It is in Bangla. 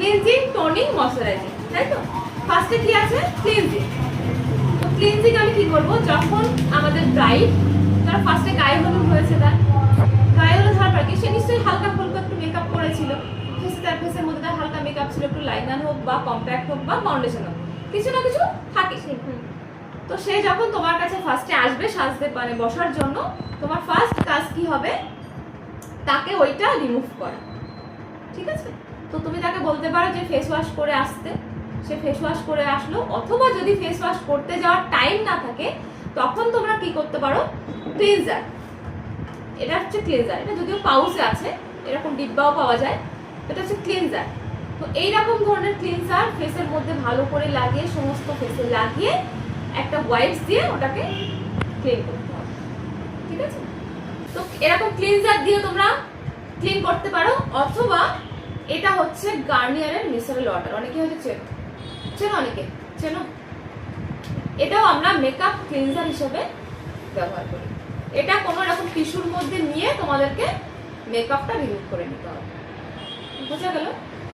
ক্লিনজিং, টোনিং, ময়শ্চারাইজিং, তাই তো? ফার্স্টে কি আছে? ক্লিনজিং। তো ক্লিনজিং আমি কি করব, যখন আমাদের ব্রাইড তার ফার্স্টে গায়ে হলুদ হয়েছে, তার গায়ে হলুদ হওয়ার পর কি সে নিশ্চয়ই হালকা ফুলকা একটু মেকআপ করেছিল, তার ফেসের মধ্যে তার হালকা মেকআপ ছিল, একটু লাইনার হোক বা কম্প্যাক্ট হোক বা ফাউন্ডেশন হোক, কিছু না কিছু থাকে। তো সে যখন তোমার কাছে ফার্স্টে আসবে সাজতে মানে বসার জন্য, তোমার ফার্স্ট কাজ কি হবে, তাকে ওইটা রিমুভ করা, ঠিক আছে? তো তুমি তাকে বলতে পারো যে ফেস ওয়াশ করে আসতে, সে ফেস ওয়াশ করে আসলো, অথবা যদি ফেস ওয়াশ করতে যাওয়ার টাইম না থাকে তখন তোমরা কি করতে পারো, ক্লিনজার। এটা হচ্ছে ক্লিনজার, এটা যদিও পাউচে আছে, এরকম ডিব্বাও পাওয়া যায়, এটা হচ্ছে ক্লিনজার। তো এইরকম ধরনের ক্লিনজার ফেসের মধ্যে ভালো করে লাগিয়ে, সমস্ত ফেসে লাগিয়ে একটা ওয়াইপস দিয়ে ওটাকে ক্লিন করতে হবে, ঠিক আছে? তো এরকম ক্লিনজার দিয়ে তোমরা ক্লিন করতে পারো, অথবা এটা হচ্ছে গার্নিয়ারের মিসারেল ওয়াটার, অনেকে হয়তো চেনো, অনেকে চেনো, এটাও আমরা মেকআপ ক্লিনজার হিসেবে ব্যবহার করি। এটা কোনো রকম টিস্যুর মধ্যে নিয়ে তোমাদেরকে মেকআপটা রিমুভ করে নিতে হবে, বোঝা গেল?